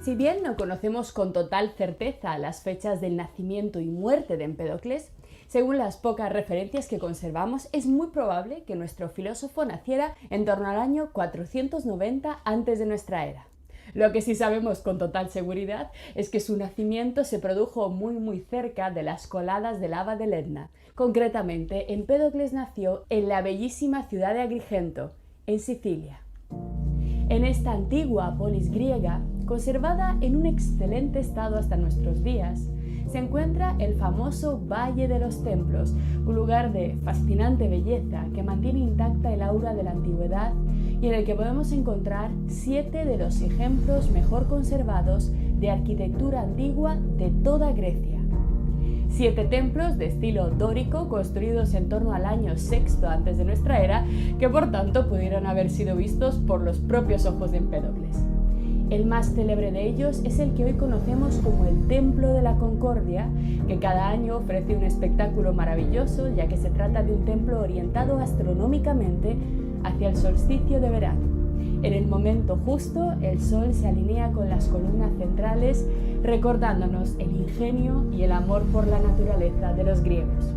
Si bien no conocemos con total certeza las fechas del nacimiento y muerte de Empédocles, según las pocas referencias que conservamos, es muy probable que nuestro filósofo naciera en torno al año 490 antes de nuestra era. Lo que sí sabemos con total seguridad es que su nacimiento se produjo muy cerca de las coladas del lava del Etna. Concretamente, Empédocles nació en la bellísima ciudad de Agrigento, en Sicilia. En esta antigua polis griega, conservada en un excelente estado hasta nuestros días, se encuentra el famoso Valle de los Templos, un lugar de fascinante belleza que mantiene intacta el aura de la antigüedad y en el que podemos encontrar 7 de los ejemplos mejor conservados de arquitectura antigua de toda Grecia. 7 templos de estilo dórico construidos en torno al año VI antes de nuestra era, que por tanto pudieron haber sido vistos por los propios ojos de Empédocles. El más célebre de ellos es el que hoy conocemos como el Templo de la Concordia, que cada año ofrece un espectáculo maravilloso, ya que se trata de un templo orientado astronómicamente hacia el solsticio de verano. En el momento justo, el sol se alinea con las columnas centrales, recordándonos el ingenio y el amor por la naturaleza de los griegos.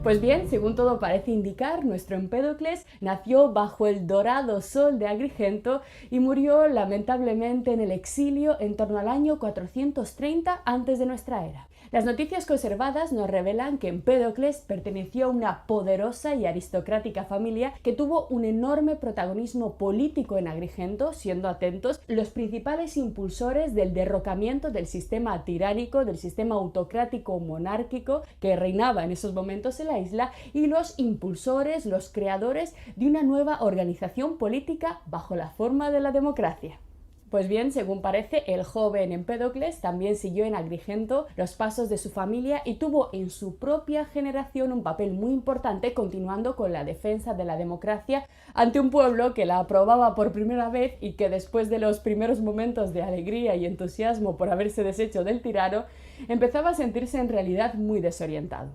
Pues bien, según todo parece indicar, nuestro Empédocles nació bajo el dorado sol de Agrigento y murió lamentablemente en el exilio en torno al año 430 antes de nuestra era. Las noticias conservadas nos revelan que Empédocles perteneció a una poderosa y aristocrática familia que tuvo un enorme protagonismo político en Agrigento, siendo atentos los principales impulsores del derrocamiento del sistema tiránico, del sistema autocrático monárquico que reinaba en esos momentos en la isla, y los impulsores, los creadores de una nueva organización política bajo la forma de la democracia. Pues bien, según parece, el joven Empédocles también siguió en Agrigento los pasos de su familia y tuvo en su propia generación un papel muy importante, continuando con la defensa de la democracia ante un pueblo que la aprobaba por primera vez y que después de los primeros momentos de alegría y entusiasmo por haberse deshecho del tirano, empezaba a sentirse en realidad muy desorientado.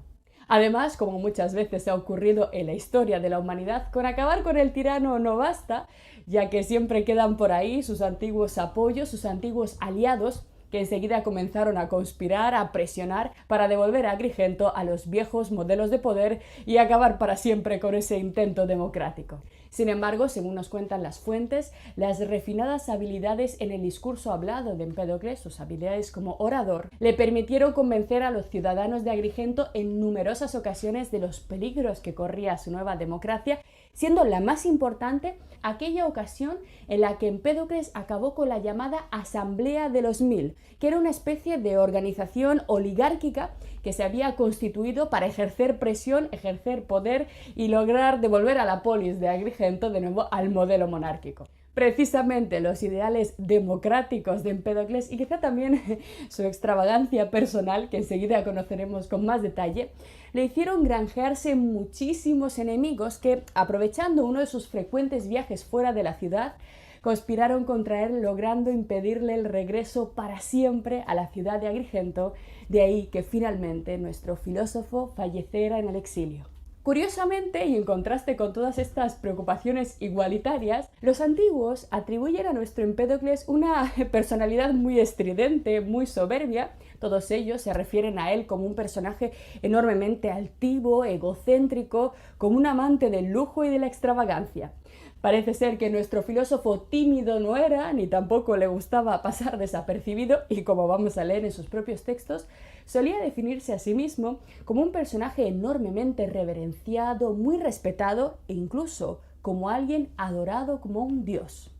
Además, como muchas veces ha ocurrido en la historia de la humanidad, con acabar con el tirano no basta, ya que siempre quedan por ahí sus antiguos apoyos, sus antiguos aliados, que enseguida comenzaron a conspirar, a presionar para devolver a Agrigento a los viejos modelos de poder y acabar para siempre con ese intento democrático. Sin embargo, según nos cuentan las fuentes, las refinadas habilidades en el discurso hablado de Empédocles, sus habilidades como orador, le permitieron convencer a los ciudadanos de Agrigento en numerosas ocasiones de los peligros que corría su nueva democracia, siendo la más importante aquella ocasión en la que Empédocles acabó con la llamada Asamblea de los Mil, que era una especie de organización oligárquica que se había constituido para ejercer presión, ejercer poder y lograr devolver a la polis de Agrigento de nuevo al modelo monárquico. Precisamente los ideales democráticos de Empédocles y quizá también su extravagancia personal, que enseguida conoceremos con más detalle, le hicieron granjearse muchísimos enemigos que, aprovechando uno de sus frecuentes viajes fuera de la ciudad, conspiraron contra él, logrando impedirle el regreso para siempre a la ciudad de Agrigento, de ahí que finalmente nuestro filósofo falleciera en el exilio. Curiosamente, y en contraste con todas estas preocupaciones igualitarias, los antiguos atribuyen a nuestro Empédocles una personalidad muy estridente, muy soberbia. Todos ellos se refieren a él como un personaje enormemente altivo, egocéntrico, como un amante del lujo y de la extravagancia. Parece ser que nuestro filósofo tímido no era, ni tampoco le gustaba pasar desapercibido, y como vamos a leer en sus propios textos, solía definirse a sí mismo como un personaje enormemente reverenciado, muy respetado e incluso como alguien adorado como un dios.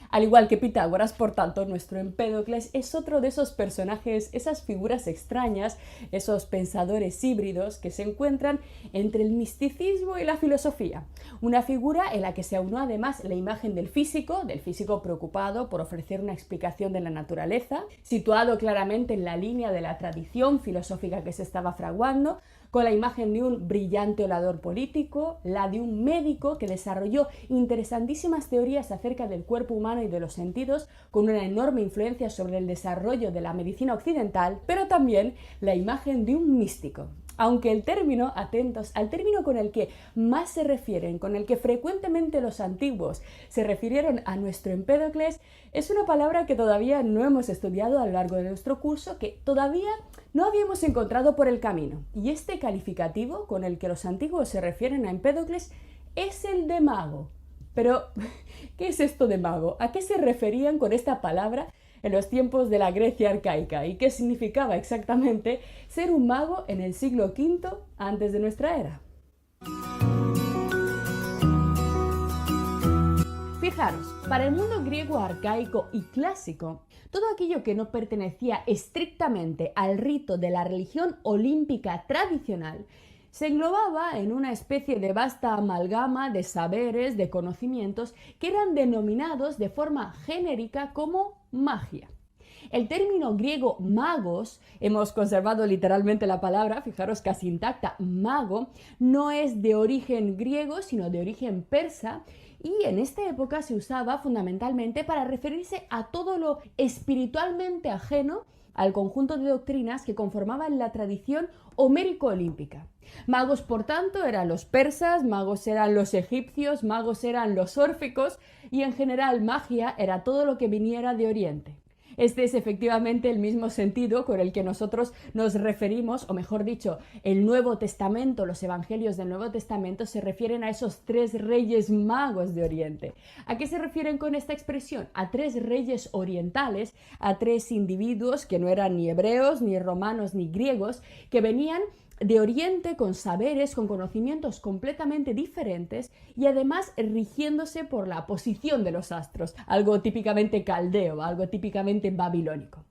Al igual que Pitágoras, por tanto, nuestro Empédocles es otro de esos personajes, esas figuras extrañas, esos pensadores híbridos que se encuentran entre el misticismo y la filosofía. Una figura en la que se aunó además la imagen del físico preocupado por ofrecer una explicación de la naturaleza, situado claramente en la línea de la tradición filosófica que se estaba fraguando, con la imagen de un brillante orador político, la de un médico que desarrolló interesantísimas teorías acerca del cuerpo humano y de los sentidos, con una enorme influencia sobre el desarrollo de la medicina occidental, pero también la imagen de un místico. Aunque el término, atentos, al término con el que más se refieren, con el que frecuentemente los antiguos se refirieron a nuestro Empédocles, es una palabra que todavía no hemos estudiado a lo largo de nuestro curso, que todavía no habíamos encontrado por el camino. Y este calificativo con el que los antiguos se refieren a Empédocles es el de mago. Pero, ¿qué es esto de mago? ¿A qué se referían con esta palabra en los tiempos de la Grecia arcaica? ¿Y qué significaba exactamente ser un mago en el siglo V antes de nuestra era? Fijaros, para el mundo griego arcaico y clásico, todo aquello que no pertenecía estrictamente al rito de la religión olímpica tradicional se englobaba en una especie de vasta amalgama de saberes, de conocimientos que eran denominados de forma genérica como magia. El término griego magos, hemos conservado literalmente la palabra, fijaros casi intacta, mago, no es de origen griego, sino de origen persa, y en esta época se usaba fundamentalmente para referirse a todo lo espiritualmente ajeno al conjunto de doctrinas que conformaban la tradición homérico-olímpica. Magos, por tanto, eran los persas, magos eran los egipcios, magos eran los órficos y en general magia era todo lo que viniera de Oriente. Este es efectivamente el mismo sentido con el que nosotros nos referimos, o mejor dicho, el Nuevo Testamento, los evangelios del Nuevo Testamento se refieren a esos 3 reyes magos de Oriente. ¿A qué se refieren con esta expresión? A 3 reyes orientales, a 3 individuos que no eran ni hebreos, ni romanos, ni griegos, que venían de Oriente con saberes, con conocimientos completamente diferentes y además rigiéndose por la posición de los astros, algo típicamente caldeo, algo típicamente babilónico.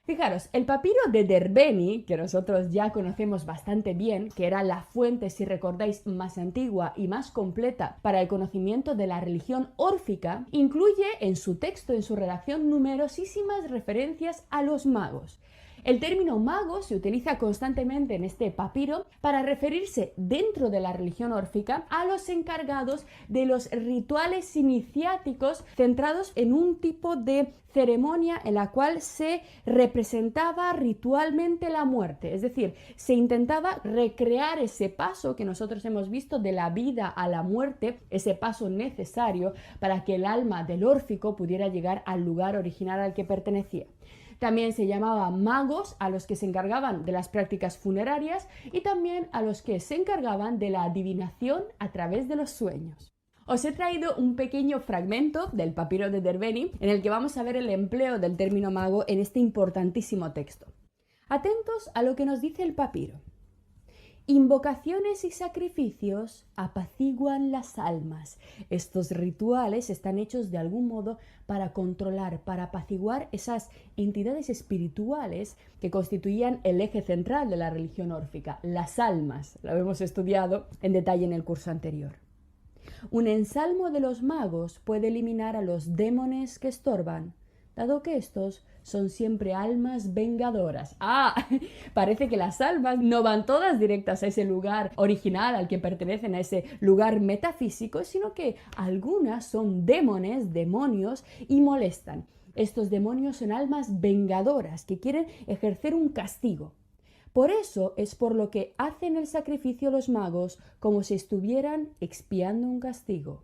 Fijaros, el papiro de Derbeni, que nosotros ya conocemos bastante bien, que era la fuente, si recordáis, más antigua y más completa para el conocimiento de la religión órfica, incluye en su texto, en su redacción, numerosísimas referencias a los magos. El término mago se utiliza constantemente en este papiro para referirse dentro de la religión órfica a los encargados de los rituales iniciáticos centrados en un tipo de ceremonia en la cual se representaba ritualmente la muerte, es decir, se intentaba recrear ese paso que nosotros hemos visto de la vida a la muerte, ese paso necesario para que el alma del órfico pudiera llegar al lugar original al que pertenecía. También se llamaba magos a los que se encargaban de las prácticas funerarias y también a los que se encargaban de la adivinación a través de los sueños. Os he traído un pequeño fragmento del papiro de Derbeni en el que vamos a ver el empleo del término mago en este importantísimo texto. Atentos a lo que nos dice el papiro. Invocaciones y sacrificios apaciguan las almas. Estos rituales están hechos de algún modo para controlar, para apaciguar esas entidades espirituales que constituían el eje central de la religión órfica, las almas. Lo hemos estudiado en detalle en el curso anterior. Un ensalmo de los magos puede eliminar a los demones que estorban, dado que estos son siempre almas vengadoras. Parece que las almas no van todas directas a ese lugar original al que pertenecen, a ese lugar metafísico, sino que algunas son demones, demonios, y molestan. Estos demonios son almas vengadoras que quieren ejercer un castigo. Por eso es por lo que hacen el sacrificio los magos como si estuvieran expiando un castigo.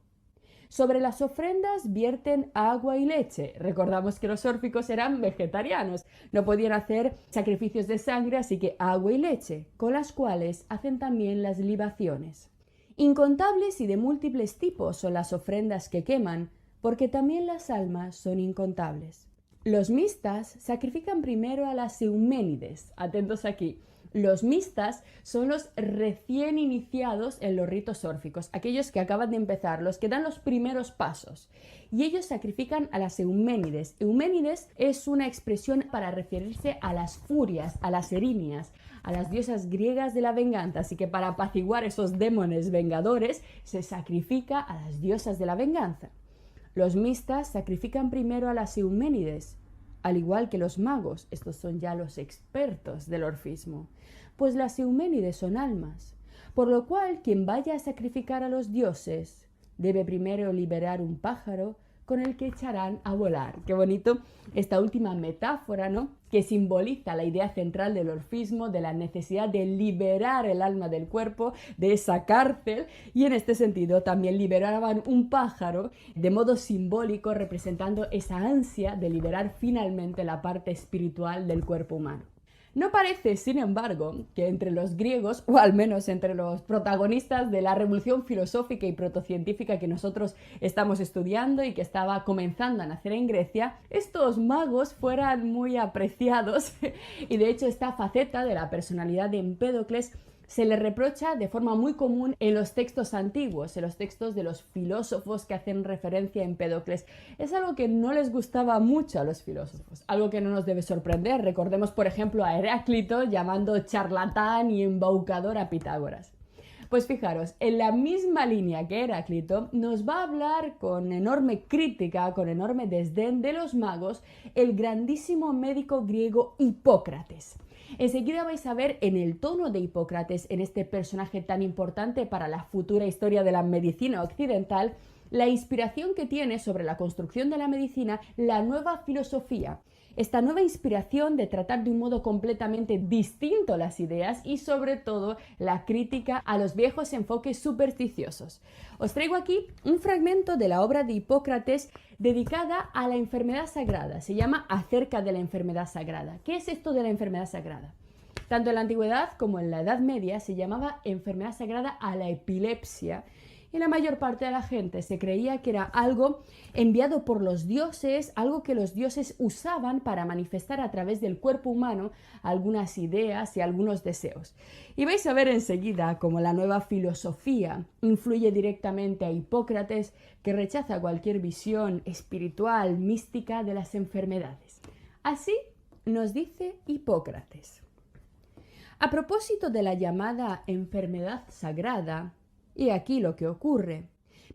Sobre las ofrendas vierten agua y leche. Recordamos que los órficos eran vegetarianos, no podían hacer sacrificios de sangre, así que agua y leche, con las cuales hacen también las libaciones. Incontables y de múltiples tipos son las ofrendas que queman, porque también las almas son incontables. Los mistas sacrifican primero a las Euménides. Atentos aquí. Los mistas son los recién iniciados en los ritos órficos, aquellos que acaban de empezar, los que dan los primeros pasos. Y ellos sacrifican a las Euménides. Euménides es una expresión para referirse a las furias, a las erinias, a las diosas griegas de la venganza. Así que para apaciguar esos demones vengadores se sacrifica a las diosas de la venganza. Los mistas sacrifican primero a las Euménides, al igual que los magos. Estos son ya los expertos del orfismo, pues las Euménides son almas, por lo cual quien vaya a sacrificar a los dioses debe primero liberar un pájaro con el que echarán a volar. Qué bonito esta última metáfora, ¿no? Que simboliza la idea central del orfismo, de la necesidad de liberar el alma del cuerpo de esa cárcel, y en este sentido también liberaban un pájaro de modo simbólico, representando esa ansia de liberar finalmente la parte espiritual del cuerpo humano. No parece, sin embargo, que entre los griegos, o al menos entre los protagonistas de la revolución filosófica y protocientífica que nosotros estamos estudiando y que estaba comenzando a nacer en Grecia, estos magos fueran muy apreciados y de hecho esta faceta de la personalidad de Empédocles se le reprocha de forma muy común en los textos antiguos, en los textos de los filósofos que hacen referencia a Empédocles. Es algo que no les gustaba mucho a los filósofos, algo que no nos debe sorprender. Recordemos, por ejemplo, a Heráclito llamando charlatán y embaucador a Pitágoras. Pues fijaros, en la misma línea que Heráclito, nos va a hablar con enorme crítica, con enorme desdén de los magos, el grandísimo médico griego Hipócrates. Enseguida vais a ver en el tono de Hipócrates, en este personaje tan importante para la futura historia de la medicina occidental, la inspiración que tiene sobre la construcción de la medicina la nueva filosofía. Esta nueva inspiración de tratar de un modo completamente distinto las ideas y sobre todo la crítica a los viejos enfoques supersticiosos. Os traigo aquí un fragmento de la obra de Hipócrates dedicada a la enfermedad sagrada. Se llama Acerca de la enfermedad sagrada. ¿Qué es esto de la enfermedad sagrada? Tanto en la antigüedad como en la Edad Media se llamaba enfermedad sagrada a la epilepsia, y la mayor parte de la gente se creía que era algo enviado por los dioses, algo que los dioses usaban para manifestar a través del cuerpo humano algunas ideas y algunos deseos. Y vais a ver enseguida cómo la nueva filosofía influye directamente a Hipócrates, que rechaza cualquier visión espiritual, mística de las enfermedades. Así nos dice Hipócrates. A propósito de la llamada enfermedad sagrada, y aquí lo que ocurre.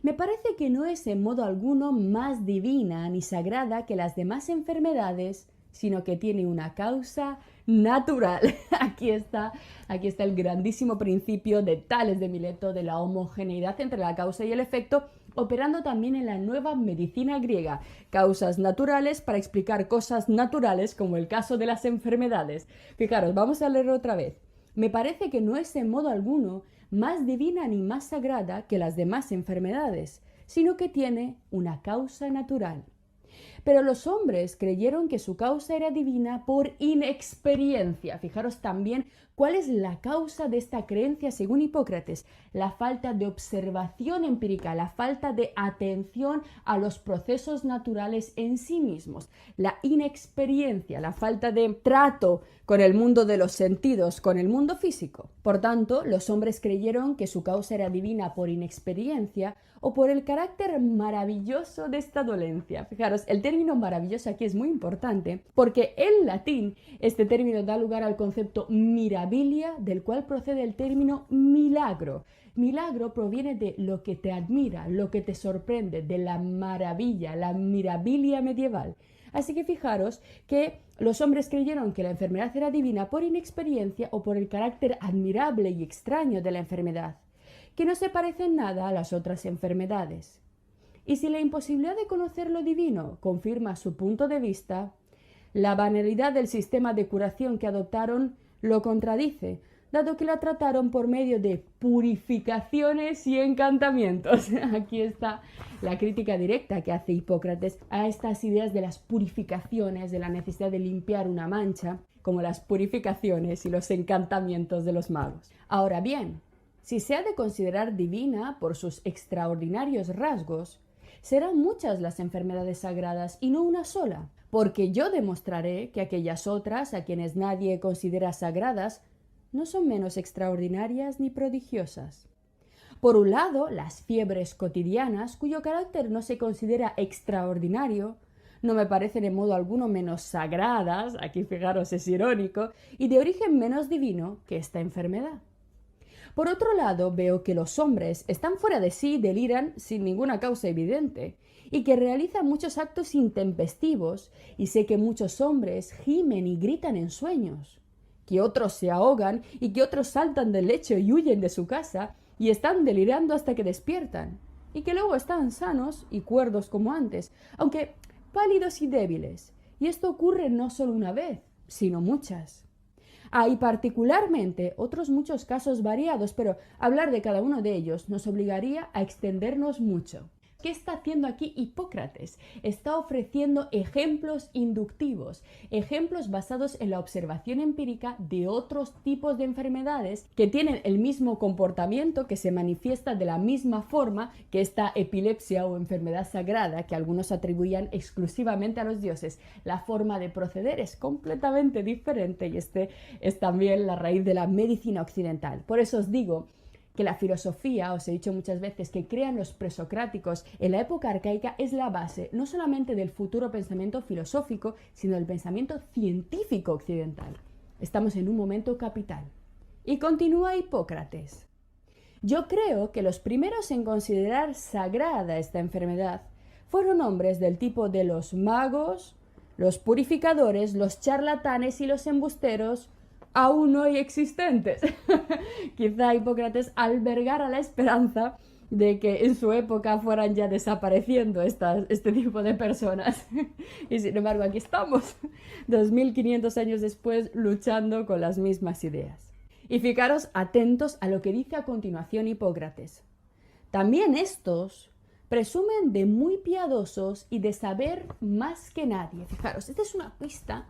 Me parece que no es en modo alguno más divina ni sagrada que las demás enfermedades, sino que tiene una causa natural. Aquí está el grandísimo principio de Tales de Mileto de la homogeneidad entre la causa y el efecto, operando también en la nueva medicina griega. Causas naturales para explicar cosas naturales, como el caso de las enfermedades. Fijaros, vamos a leerlo otra vez. Me parece que no es en modo alguno más divina ni más sagrada que las demás enfermedades, sino que tiene una causa natural. Pero los hombres creyeron que su causa era divina por inexperiencia. Fijaros también cuál es la causa de esta creencia según Hipócrates: la falta de observación empírica, la falta de atención a los procesos naturales en sí mismos, la inexperiencia, la falta de trato con el mundo de los sentidos, con el mundo físico. Por tanto, los hombres creyeron que su causa era divina por inexperiencia o por el carácter maravilloso de esta dolencia. Fijaros, el término maravilloso aquí es muy importante porque en latín este término da lugar al concepto mirabilia, del cual procede el término milagro. Milagro proviene de lo que te admira, lo que te sorprende, de la maravilla, la mirabilia medieval. Así que fijaros que los hombres creyeron que la enfermedad era divina por inexperiencia o por el carácter admirable y extraño de la enfermedad, que no se parece en nada a las otras enfermedades. Y si la imposibilidad de conocer lo divino confirma su punto de vista, la banalidad del sistema de curación que adoptaron lo contradice, dado que la trataron por medio de purificaciones y encantamientos. Aquí está la crítica directa que hace Hipócrates a estas ideas de las purificaciones, de la necesidad de limpiar una mancha, como las purificaciones y los encantamientos de los magos. Ahora bien, si se ha de considerar divina por sus extraordinarios rasgos, serán muchas las enfermedades sagradas y no una sola, porque yo demostraré que aquellas otras, a quienes nadie considera sagradas, no son menos extraordinarias ni prodigiosas. Por un lado, las fiebres cotidianas, cuyo carácter no se considera extraordinario, no me parecen en modo alguno menos sagradas, aquí fijaros es irónico, y de origen menos divino que esta enfermedad. Por otro lado, veo que los hombres están fuera de sí y deliran sin ninguna causa evidente, y que realizan muchos actos intempestivos, y sé que muchos hombres gimen y gritan en sueños, que otros se ahogan y que otros saltan del lecho y huyen de su casa y están delirando hasta que despiertan, y que luego están sanos y cuerdos como antes, aunque pálidos y débiles. Y esto ocurre no solo una vez, sino muchas. Hay particularmente otros muchos casos variados, pero hablar de cada uno de ellos nos obligaría a extendernos mucho. ¿Qué está haciendo aquí Hipócrates? Está ofreciendo ejemplos inductivos, ejemplos basados en la observación empírica de otros tipos de enfermedades que tienen el mismo comportamiento, que se manifiesta de la misma forma que esta epilepsia o enfermedad sagrada que algunos atribuían exclusivamente a los dioses. La forma de proceder es completamente diferente y este es también la raíz de la medicina occidental. Por eso os digo que la filosofía, os he dicho muchas veces, que crean los presocráticos en la época arcaica es la base no solamente del futuro pensamiento filosófico, sino del pensamiento científico occidental. Estamos en un momento capital. Y continúa Hipócrates. Yo creo que los primeros en considerar sagrada esta enfermedad fueron hombres del tipo de los magos, los purificadores, los charlatanes y los embusteros, aún hoy existentes. Quizá Hipócrates albergara la esperanza de que en su época fueran ya desapareciendo este tipo de personas. Y sin embargo aquí estamos, 2500 años después, luchando con las mismas ideas. Y fijaros atentos a lo que dice a continuación Hipócrates. También estos presumen de muy piadosos y de saber más que nadie. Fijaros, esta es una pista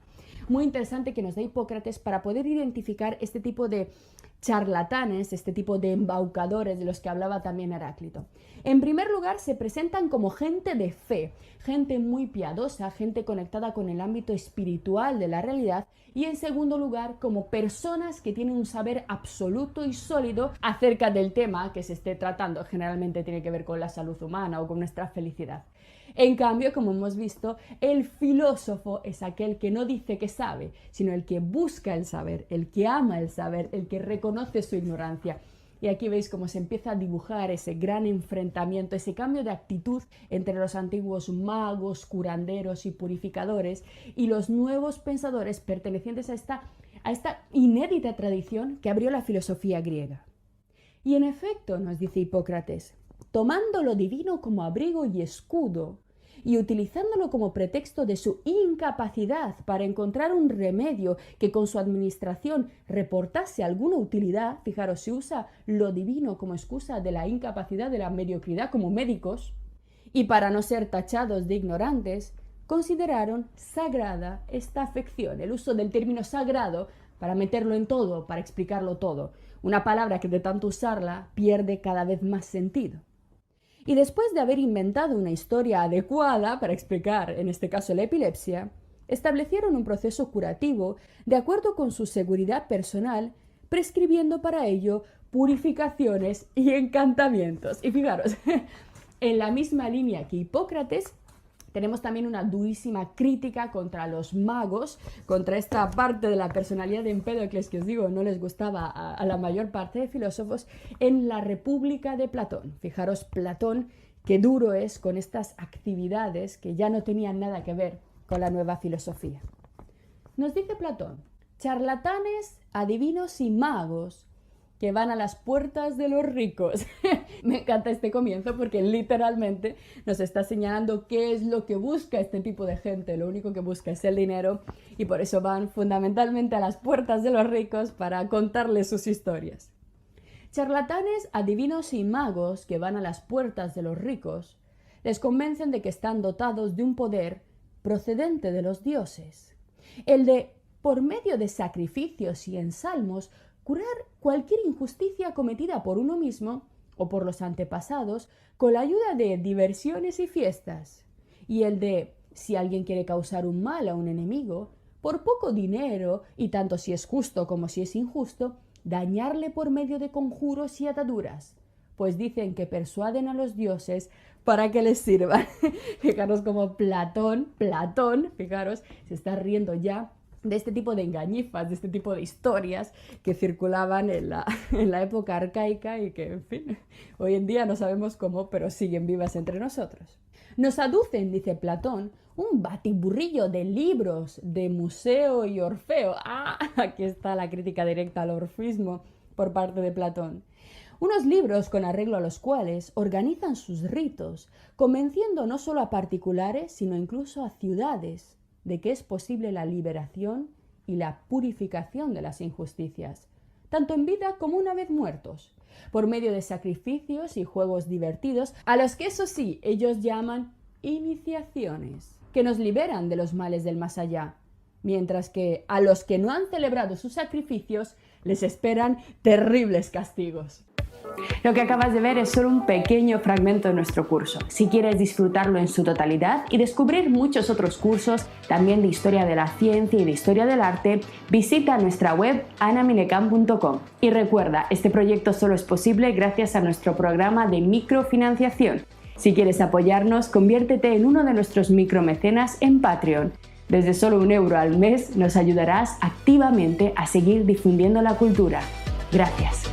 muy interesante que nos da Hipócrates para poder identificar este tipo de charlatanes, este tipo de embaucadores de los que hablaba también Heráclito. En primer lugar, se presentan como gente de fe, gente muy piadosa, gente conectada con el ámbito espiritual de la realidad, y en segundo lugar, como personas que tienen un saber absoluto y sólido acerca del tema que se esté tratando. Generalmente tiene que ver con la salud humana o con nuestra felicidad. En cambio, como hemos visto, el filósofo es aquel que no dice que sabe, sino el que busca el saber, el que ama el saber, el que reconoce su ignorancia. Y aquí veis cómo se empieza a dibujar ese gran enfrentamiento, ese cambio de actitud entre los antiguos magos, curanderos y purificadores y los nuevos pensadores pertenecientes a esta inédita tradición que abrió la filosofía griega. Y en efecto, nos dice Hipócrates, tomando lo divino como abrigo y escudo, y utilizándolo como pretexto de su incapacidad para encontrar un remedio que con su administración reportase alguna utilidad, fijaros, se usa lo divino como excusa de la incapacidad, de la mediocridad como médicos, y para no ser tachados de ignorantes, consideraron sagrada esta afección, el uso del término sagrado para meterlo en todo, para explicarlo todo, una palabra que de tanto usarla pierde cada vez más sentido. Y después de haber inventado una historia adecuada para explicar, en este caso, la epilepsia, establecieron un proceso curativo de acuerdo con su seguridad personal, prescribiendo para ello purificaciones y encantamientos. Y fijaros, en la misma línea que Hipócrates, tenemos también una durísima crítica contra los magos, contra esta parte de la personalidad de Empédocles que os digo no les gustaba a la mayor parte de filósofos, en la República de Platón. Fijaros, Platón, qué duro es con estas actividades que ya no tenían nada que ver con la nueva filosofía. Nos dice Platón, charlatanes, adivinos y magos que van a las puertas de los ricos. Me encanta este comienzo porque literalmente nos está señalando qué es lo que busca este tipo de gente. Lo único que busca es el dinero y por eso van fundamentalmente a las puertas de los ricos para contarles sus historias. Charlatanes, adivinos y magos que van a las puertas de los ricos les convencen de que están dotados de un poder procedente de los dioses. El de, por medio de sacrificios y ensalmos, curar cualquier injusticia cometida por uno mismo o por los antepasados con la ayuda de diversiones y fiestas. Y el de, si alguien quiere causar un mal a un enemigo, por poco dinero, y tanto si es justo como si es injusto, dañarle por medio de conjuros y ataduras, pues dicen que persuaden a los dioses para que les sirvan. Fijaros como Platón, fijaros, se está riendo ya de este tipo de engañifas, de este tipo de historias que circulaban en la época arcaica y que, en fin, hoy en día no sabemos cómo, pero siguen vivas entre nosotros. Nos aducen, dice Platón, un batiburrillo de libros de Museo y Orfeo. Aquí está la crítica directa al orfismo por parte de Platón. Unos libros con arreglo a los cuales organizan sus ritos, convenciendo no solo a particulares, sino incluso a ciudades de que es posible la liberación y la purificación de las injusticias, tanto en vida como una vez muertos, por medio de sacrificios y juegos divertidos, a los que eso sí, ellos llaman iniciaciones, que nos liberan de los males del más allá, mientras que a los que no han celebrado sus sacrificios les esperan terribles castigos. Lo que acabas de ver es solo un pequeño fragmento de nuestro curso. Si quieres disfrutarlo en su totalidad y descubrir muchos otros cursos, también de historia de la ciencia y de historia del arte, visita nuestra web anaminecam.com. Y recuerda, este proyecto solo es posible gracias a nuestro programa de microfinanciación. Si quieres apoyarnos, conviértete en uno de nuestros micromecenas en Patreon. Desde solo €1 al mes nos ayudarás activamente a seguir difundiendo la cultura. Gracias.